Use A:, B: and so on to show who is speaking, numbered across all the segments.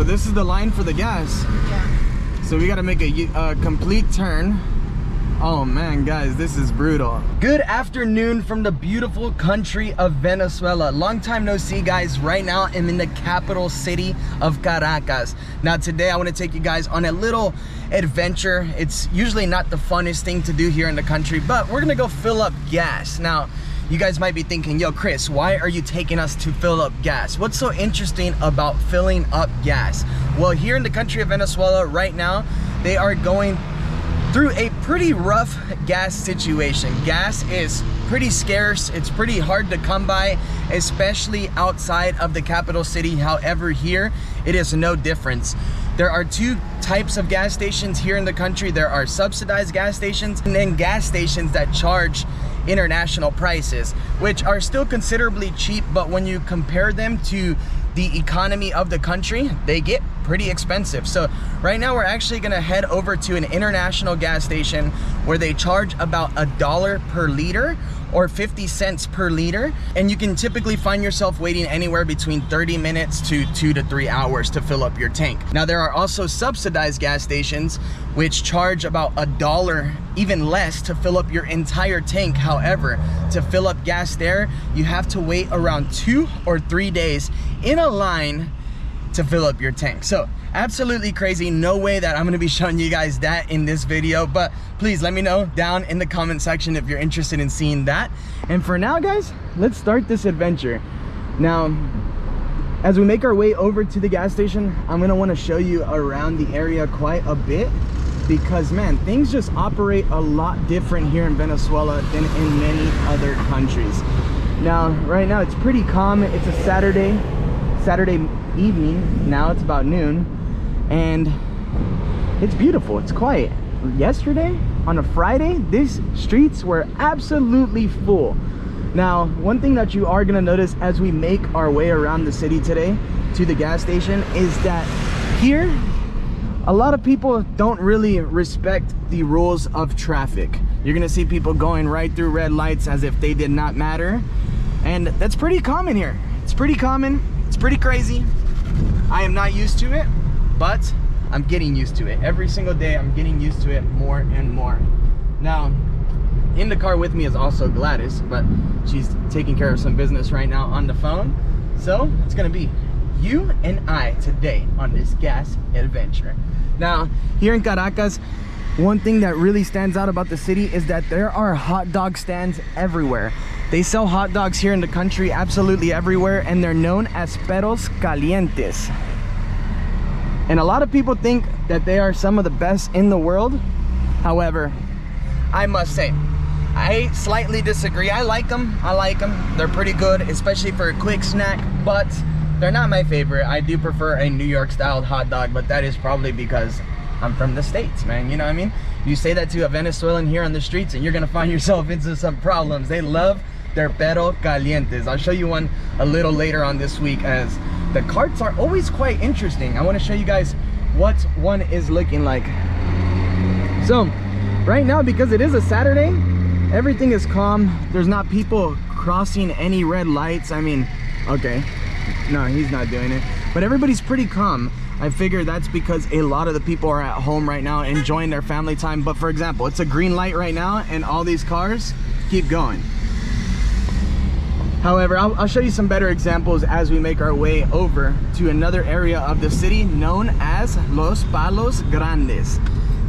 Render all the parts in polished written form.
A: this is the line for the gas.
B: Yeah.
A: So we got to make a complete turn. Oh man, guys, this is brutal. Good afternoon from the beautiful country of Venezuela. Long time no see, guys. Right now I'm in the capital city of Caracas. Now today I want to take you guys on a little adventure. It's usually not the funnest thing to do here in the country, but we're gonna go fill up gas. Now you guys might be thinking, yo Chris, why are you taking us to fill up gas? What's so interesting about filling up gas? Well, here in the country of Venezuela right now, they are going through a pretty rough gas situation. Gas is pretty scarce. It's pretty hard to come by, especially outside of the capital city. However, here it is no difference. There are two types of gas stations here in the country. There are subsidized gas stations and then gas stations that charge international prices, which are still considerably cheap, but when you compare them to the economy of the country, they get pretty expensive. So right now we're actually gonna head over to an international gas station where they charge about $1 per liter or 50 cents per liter, and you can typically find yourself waiting anywhere between 30 minutes to 2 to 3 hours to fill up your tank. Now there are also subsidized gas stations which charge about $1, even less, to fill up your entire tank. However, to fill up gas there, you have to wait around 2 or 3 days in a line to fill up your tank. So absolutely crazy. No way that I'm going to be showing you guys that in this video, but please let me know down in the comment section if you're interested in seeing that. And for now, guys, let's start this adventure. Now as we make our way over to the gas station, I'm going to want to show you around the area quite a bit, because man, things just operate a lot different here in Venezuela than in many other countries. Now right now it's pretty calm. It's a Saturday evening. Now it's about noon and it's beautiful. It's quiet. Yesterday on a Friday, these streets were absolutely full. Now one thing that you are going to notice as we make our way around the city today to the gas station is that here a lot of people don't really respect the rules of traffic. You're going to see people going right through red lights as if they did not matter, and that's pretty common here. It's pretty common. It's pretty crazy. I am not used to it, but I'm getting used to it. Every single day I'm getting used to it more and more. Now in the car with me is also Gladys, but she's taking care of some business right now on the phone. So it's gonna be you and I today on this gas adventure. Now here in Caracas, one thing that really stands out about the city is that there are hot dog stands everywhere. They sell hot dogs here in the country absolutely everywhere, and they're known as perros calientes. And a lot of people think that they are some of the best in the world. However, I must say, I slightly disagree. I like them. They're pretty good, especially for a quick snack, but they're not my favorite. I do prefer a New York styled hot dog, but that is probably because I'm from the States, man. You know what I mean? You say that to a Venezuelan here on the streets and you're gonna find yourself into some problems. They love their perros calientes. I'll show you one a little later on this week, as the carts are always quite interesting. I want to show you guys what one is looking like. So right now, because it is a Saturday, everything is calm. There's not people crossing any red lights. I mean, okay, no, he's not doing it, but everybody's pretty calm. I figure that's because a lot of the people are at home right now enjoying their family time. But for example, it's a green light right now and all these cars keep going. However, I'll show you some better examples as we make our way over to another area of the city known as Los Palos Grandes.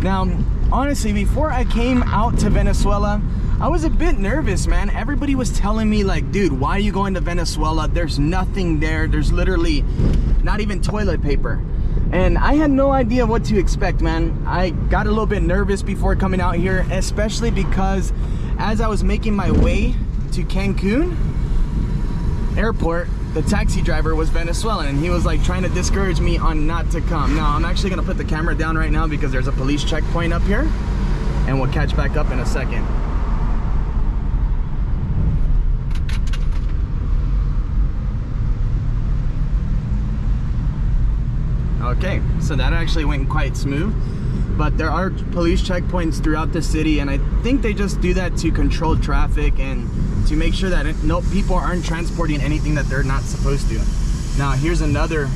A: Now, honestly, before I came out to Venezuela, I was a bit nervous, man. Everybody was telling me like, dude, why are you going to Venezuela? There's nothing there. There's literally not even toilet paper. And I had no idea what to expect, man. I got a little bit nervous before coming out here, especially because as I was making my way to Cancun airport, the taxi driver was Venezuelan and he was like trying to discourage me on not to come. Now I'm actually gonna put the camera down right now because there's a police checkpoint up here, and we'll catch back up in a second. Okay, so that actually went quite smooth, but there are police checkpoints throughout the city, and I think they just do that to control traffic and to make sure that no people aren't transporting anything that they're not supposed to. Now here's another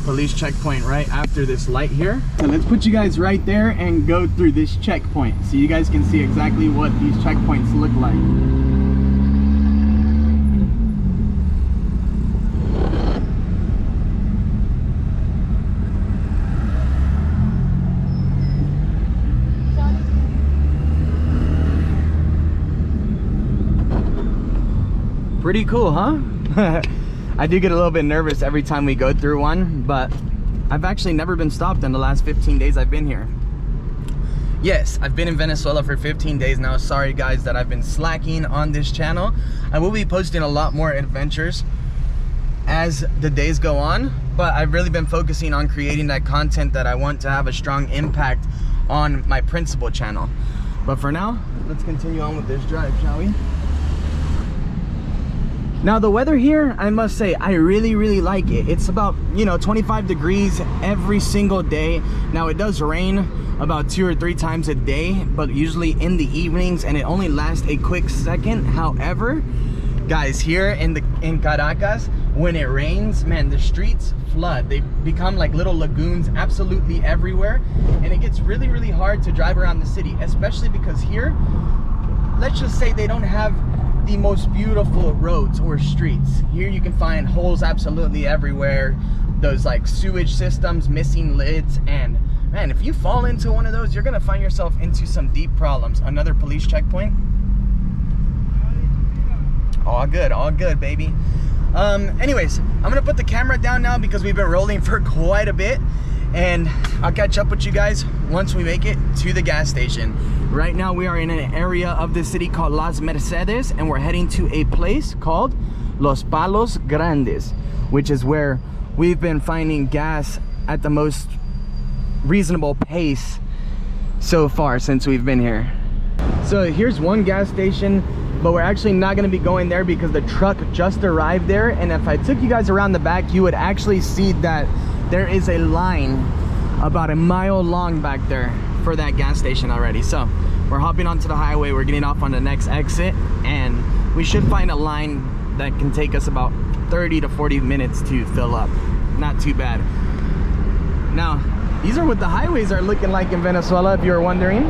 A: police checkpoint right after this light here. So let's put you guys right there and go through this checkpoint so you guys can see exactly what these checkpoints look like. Pretty cool, huh? I do get a little bit nervous every time we go through one, but I've actually never been stopped in the last 15 days I've been here. Yes, I've been in Venezuela for 15 days now. Sorry guys that I've been slacking on this channel. I will be posting a lot more adventures as the days go on, but I've really been focusing on creating that content that I want to have a strong impact on my principal channel. But for now, let's continue on with this drive, shall we? Now the weather here, I must say, I really like it. It's about, you know, 25 degrees every single day. Now it does rain about 2 or 3 times a day, but usually in the evenings, and it only lasts a quick second. However, guys, here in Caracas, when it rains, man, the streets flood. They become like little lagoons absolutely everywhere, and it gets really hard to drive around the city, especially because here, let's just say they don't have the most beautiful roads or streets. Here you can find holes absolutely everywhere, those like sewage systems, missing lids, and man, if you fall into one of those, you're gonna find yourself into some deep problems. Another police checkpoint. All good, baby. Anyways, I'm gonna put the camera down now because we've been rolling for quite a bit, and I'll catch up with you guys once we make it to the gas station. Right now we are in an area of the city called Las Mercedes, and we're heading to a place called Los Palos Grandes, which is where we've been finding gas at the most reasonable pace so far since we've been here. So here's one gas station, but we're actually not going to be going there because the truck just arrived there, and if I took you guys around the back, you would actually see that there is a line about a mile long back there for that gas station already. So we're hopping onto the highway, we're getting off on the next exit, and we should find a line that can take us about 30 to 40 minutes to fill up. Not too bad. Now, these are what the highways are looking like in Venezuela, if you're wondering.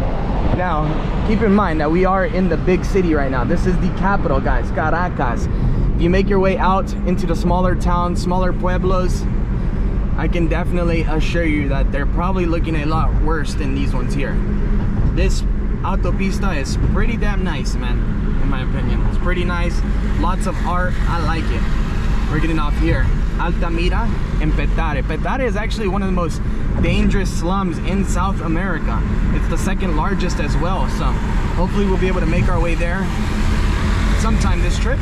A: Now, keep in mind that we are in the big city right now. This is the capital, guys, Caracas. If you make your way out into the smaller towns, smaller pueblos, I can definitely assure you that they're probably looking a lot worse than these ones here. This autopista is pretty damn nice, man, in my opinion. It's pretty nice, lots of art, I like it. We're getting off here, Altamira and Petare. Petare is actually one of the most dangerous slums in South America. It's the second largest as well, so hopefully we'll be able to make our way there sometime this trip.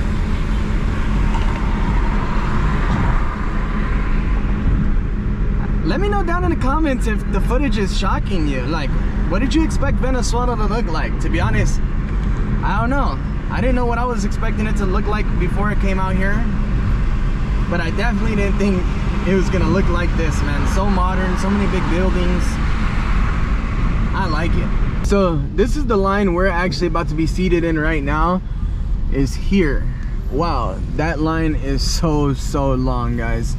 A: Let me know down in the comments if the footage is shocking you. Like, what did you expect Venezuela to look like? To be honest, I don't know. I didn't know what I was expecting it to look like before I came out here, but I definitely didn't think it was gonna look like this, man. So modern, so many big buildings. I like it. So this is the line we're actually about to be seated in right now, is here. Wow, that line is so long, guys.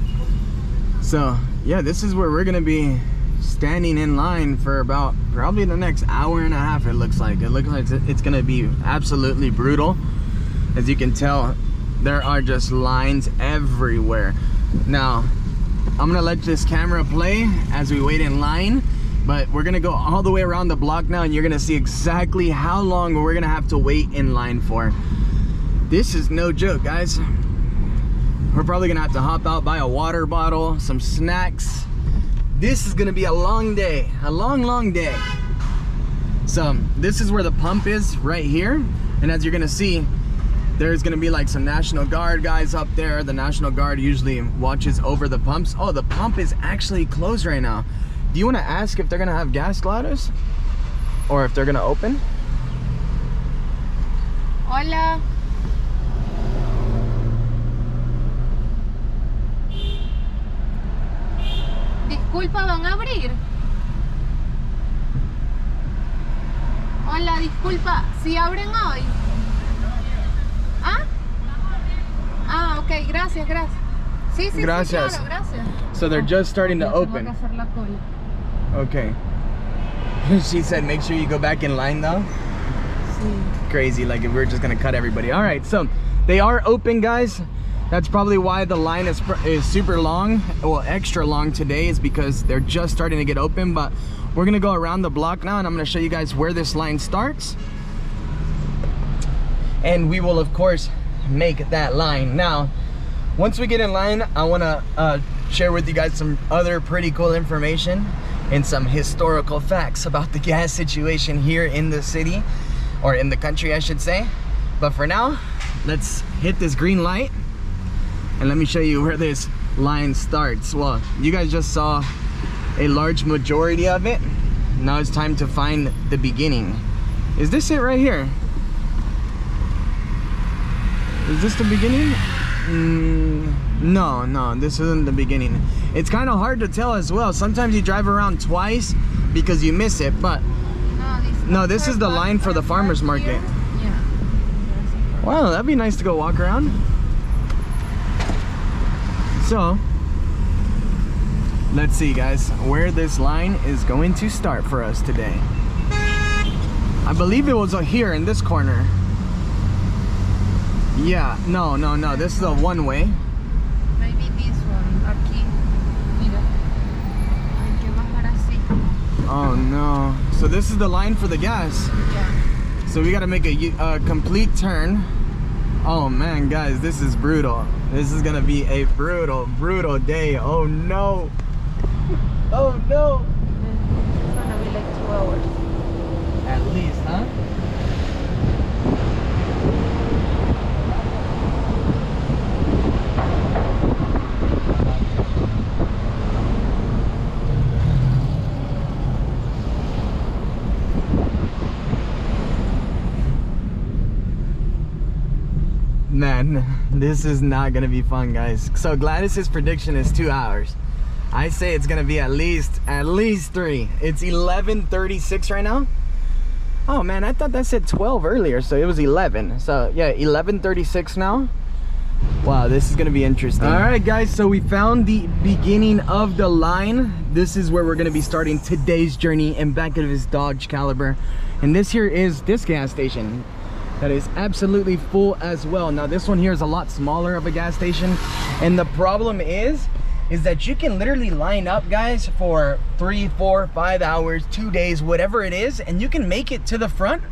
A: So yeah, this is where we're gonna be standing in line for about probably the next hour and a half. It looks like it's gonna be absolutely brutal. As you can tell, there are just lines everywhere. Now I'm gonna let this camera play as we wait in line, but we're gonna go all the way around the block now, and you're gonna see exactly how long we're gonna have to wait in line for. This is no joke, guys. We're probably gonna have to hop out, buy a water bottle, some snacks. This is gonna be a long day, a long day. So this is where the pump is, right here, and as you're gonna see, there's gonna be like some National Guard guys up there. The National Guard usually watches over the pumps. Oh, the pump is actually closed right now. Do you want to ask if they're gonna have gas, Gladys, or if they're gonna open?
B: Hola. Disculpa, ¿van a abrir? Hola, disculpa, ¿sí abren hoy? ¿Ah? Ah, ok, gracias. Sí, sí,
A: Gracias.
B: sí, claro, gracias.
A: So they're just starting to
B: Tengo
A: open.
B: que hacer la cola.
A: Okay. She said make sure you go back in line though.
B: Sí.
A: Crazy, like if we're just gonna cut everybody. All right, so they are open, guys. That's probably why the line is super long, well, extra long today, is because they're just starting to get open. But we're gonna go around the block now and I'm gonna show you guys where this line starts. And we will of course make that line. Now, once we get in line, I wanna share with you guys some other pretty cool information and some historical facts about the gas situation here in the city, or in the country I should say. But for now, let's hit this green light and let me show you where this line starts. Well, you guys just saw a large majority of it. Now it's time to find the beginning. Is this it right here? Is this the beginning? No, this isn't the beginning. It's kind of hard to tell as well. Sometimes you drive around twice because you miss it, but no, this is the line for the farmer's market.
B: Yeah.
A: Wow, that'd be nice to go walk around. So, let's see guys, where this line is going to start for us today. I believe it was here in this corner. Yeah, no, this is a one-way.
B: Maybe this one. Aquí. Mira. Hay que bajar así.
A: Oh no. So this is the line for the gas.
B: Yeah.
A: So we gotta make a complete turn. Oh man, guys, this is brutal. This is gonna be a brutal day. Oh no. Oh no.
B: It's gonna be like 2 hours.
A: At least, huh? Man, this is not gonna be fun, guys. So Gladys's prediction is 2 hours. I say it's gonna be at least 3. It's 11:36 right now. Oh man, I thought that said 12 earlier, so it was 11. So yeah, 11:36 now. Wow, this is gonna be interesting. All right, guys, so we found the beginning of the line. This is where we're gonna be starting today's journey in back of this Dodge Caliber. And this here is this gas station that is absolutely full as well. Now this one here is a lot smaller of a gas station, and the problem is that you can literally line up, guys, for 3, 4, 5 hours, 2 days, whatever it is, and you can make it to the front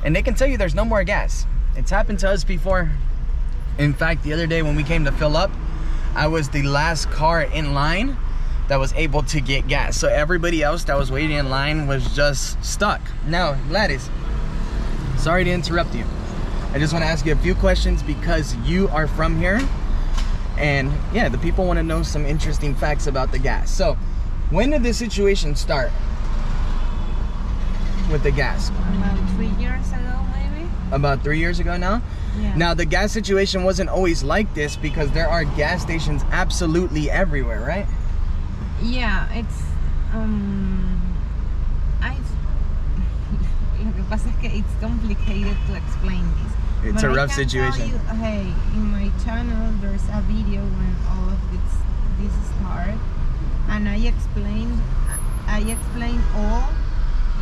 A: and they can tell you there's no more gas. It's happened to us before. In fact, the other day when we came to fill up, I was the last car in line that was able to get gas, so everybody else that was waiting in line was just stuck. Now Gladys, sorry to interrupt you. I just want to ask you a few questions because you are from here, and yeah, the people want to know some interesting facts about the gas. So, when did this situation start with the gas?
B: About 3 years ago, maybe.
A: About 3 years ago now?
B: Yeah.
A: Now, the gas situation wasn't always like this because there are gas stations absolutely everywhere, right?
B: Yeah, it's Lo que pasa es que it's complicated to explain this.
A: It's
B: But
A: a
B: I
A: rough
B: can tell
A: situation.
B: you, hey, in my channel there's a video when all of this started, and I explained all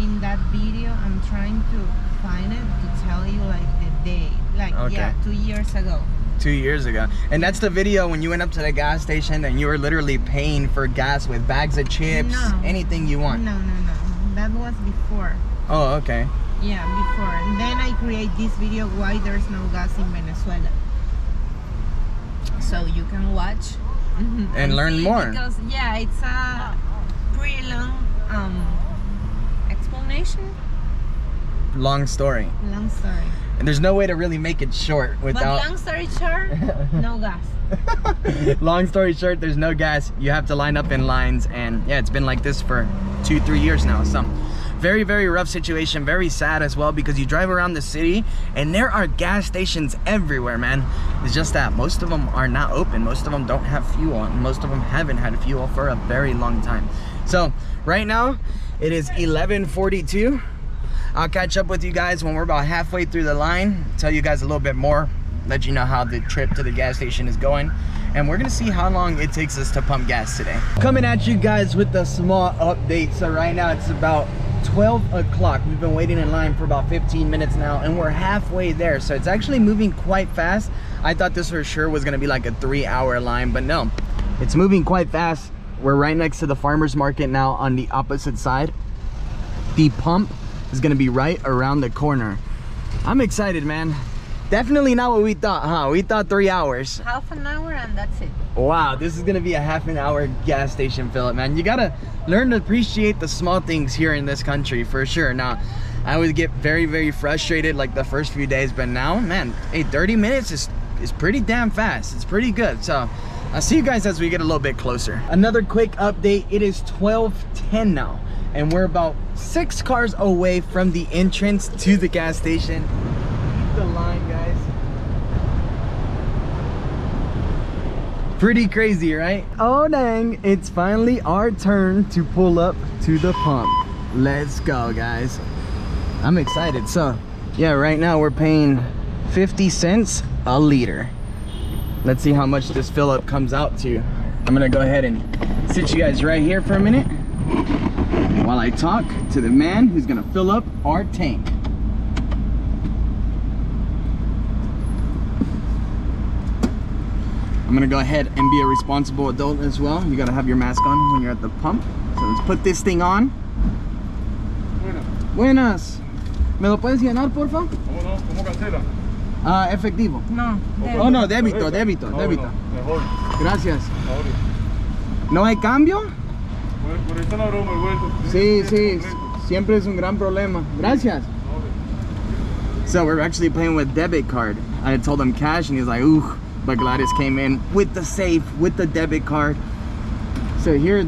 B: in that video. I'm trying to find it to tell you like the day, like
A: Okay.
B: yeah, 2 years ago.
A: 2 years ago. And that's the video when you went up to the gas station and you were literally paying for gas with bags of chips,
B: No.
A: anything you want.
B: No, that was before.
A: Oh, okay.
B: Yeah, before. And then I create this video why there's no gas in Venezuela. So you can watch
A: And learn
B: see,
A: more.
B: Because yeah, it's a pretty long explanation.
A: Long story.
B: Long story.
A: And there's no way to really make it short without...
B: But long story short, no gas.
A: Long story short, there's no gas. You have to line up in lines, and yeah, it's been like this for 2-3 years now. So very, very rough situation. Very sad as well, because you drive around the city and there are gas stations everywhere, man. It's just that most of them are not open. Most of them don't have fuel, and most of them haven't had fuel for a very long time. So right now it is 11:42. I'll catch up with you guys when we're about halfway through the line, tell you guys a little bit more let you know how the trip to the gas station is going. And we're gonna see how long it takes us to pump gas today. Coming at you guys with a small update. So right now it's about 12 o'clock. We've been waiting in line for about 15 minutes now, and we're halfway there. So it's actually moving quite fast. I thought this for sure was gonna be like a 3-hour line, but no, it's moving quite fast. We're right next to the farmer's market now on the opposite side. The pump is gonna be right around the corner. I'm excited, man. Definitely not what we thought, huh? We thought 3 hours.
B: Half an hour and that's it.
A: Wow, this is gonna be a half an hour gas station fill up, man. You gotta learn to appreciate the small things here in this country, for sure. Now, I would get very frustrated like the first few days, but now, man, hey, 30 minutes is pretty damn fast. It's pretty good. So I'll see you guys as we get a little bit closer. Another quick update. It is 12:10 now, and we're about 6 cars away from the entrance to the gas station. The line, guys. Pretty crazy, right? Oh dang, it's finally our turn to pull up to the pump. Let's go, guys. I'm excited. So yeah, right now we're paying 50 cents a liter. Let's see how much this fill up comes out to. I'm gonna go ahead and sit you guys right here for a minute while I talk to the man who's gonna fill up our tank. I'm gonna go ahead and be a responsible adult as well. You gotta have your mask on when you're at the pump. So let's put this thing on. Buenas. ¿Me lo puedes llenar, por favor?
C: ¿Cómo no? ¿Cómo cancela?
A: Efectivo.
B: No.
A: Oh, no, débito.
C: Mejor.
A: Gracias.
C: Ahora.
A: ¿No hay cambio?
C: Por eso la broma, el vuelto.
A: Sí, siempre es un gran problema. Gracias. So we're actually paying with debit card. I told him cash and he's like, ooh. But Gladys came in with the safe, with the debit card. So here,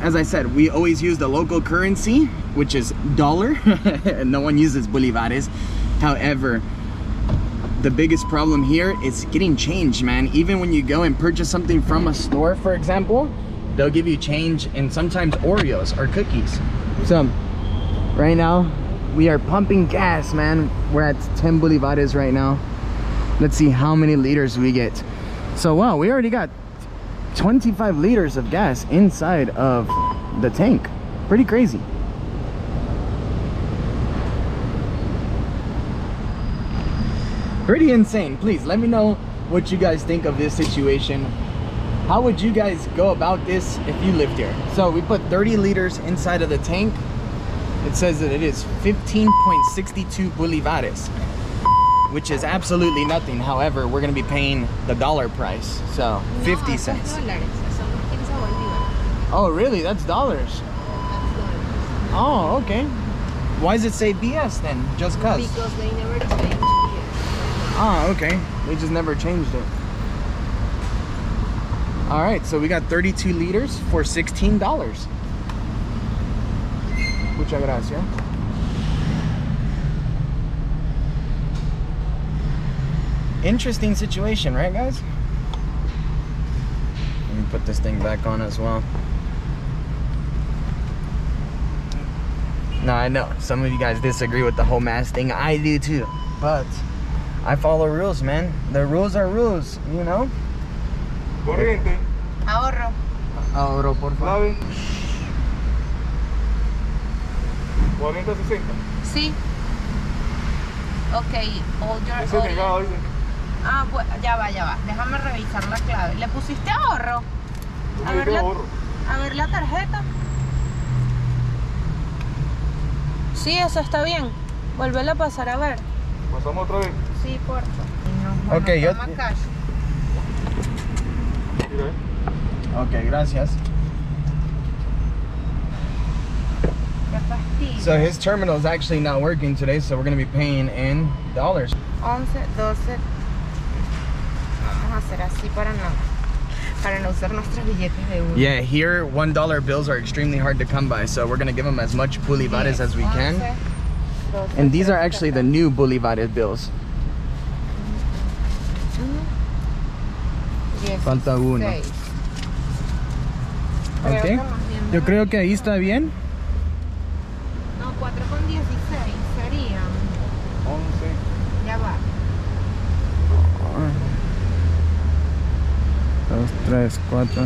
A: as I said, we always use the local currency, which is dollar. No one uses bolivares. However, the biggest problem here is getting change, man. Even when you go and purchase something from a store, for example, they'll give you change and sometimes Oreos or cookies. So right now we are pumping gas, man. We're at 10 bolivares right now. Let's see how many liters we get. So wow, we already got 25 liters of gas inside of the tank. Pretty crazy. Pretty insane. Please let me know what you guys think of this situation. How would you guys go about this if you lived here? So we put 30 liters inside of the tank. It says that it is 15.62 bolivares, which is absolutely nothing. However, we're gonna be paying the dollar price, so 50 cents. Oh really? That's dollars. Oh, okay. Why does it say BS then? Just cause?
B: Because they never changed it.
A: Ah, okay. They just never changed it. All right, so we got 32 liters for $16. Muchas gracias. Interesting situation, right, guys? Let me put this thing back on as well. Now, I know some of you guys disagree with the whole mask thing. I do too, but I follow rules, man. The rules are rules, you know?
C: Corriente.
B: Ahorro.
A: Ahorro, por favor.
C: 40-60.
B: Sí. Ok, hold your
C: Ese negado, dice.
B: Ah, pues ya va. Déjame revisar la clave. ¿Le pusiste ahorro?
C: A
B: ver la tarjeta. Sí, eso está bien. Vuélvela a pasar a ver.
C: Pasamos otra vez.
B: Sí, porfa.
A: Ok, yo...
B: Cash.
C: Mira,
A: Ok, gracias.
B: Qué fastidio.
A: So his terminal is actually not working today, so we're going to be paying in dollars.
B: 11, 12. Vamos a hacer así para no usar nuestros billetes de uno.
A: Yeah, here $1 bills are extremely hard to come by, so we're going to give them as much bolivares as we can.
B: 12,
A: And these are actually the new bolivares bills. Falta uno.
B: 16.
A: Ok, yo creo que ahí está bien.
B: No, 4,16 serían.
C: 11.
B: Ya va.
A: 2, 3, 4.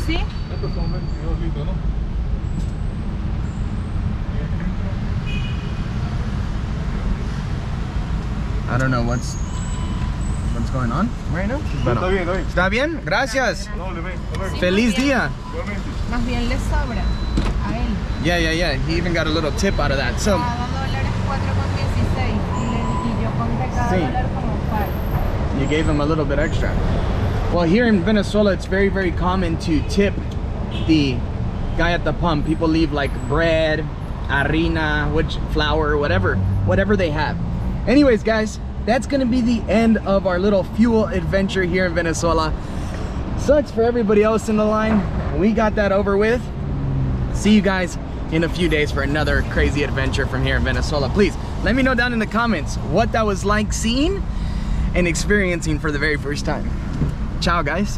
B: ¿Sí?
C: Estos son 22 litros, ¿no?
A: I don't know what's going on right now. Pero,
C: Está bien, está bien.
A: ¿está bien? Gracias.
C: No, le ven, hasta luego.
A: Feliz día.
C: Igualmente.
B: Más bien le sobra a él.
A: Yeah. He even got a little tip out of that. So,
B: Cada dólar es 4,16 y yo conté cada
A: Sí.
B: dólar como 5.
A: you gave him a little bit extra. Well, here in Venezuela, it's very, very common to tip the guy at the pump. People leave like bread, harina, flour, whatever they have. Anyways, guys, that's gonna be the end of our little fuel adventure here in Venezuela. Sucks for everybody else in the line. We got that over with. See you guys in a few days for another crazy adventure from here in Venezuela. Please let me know down in the comments what that was like seeing and experiencing for the very first time. Ciao, guys.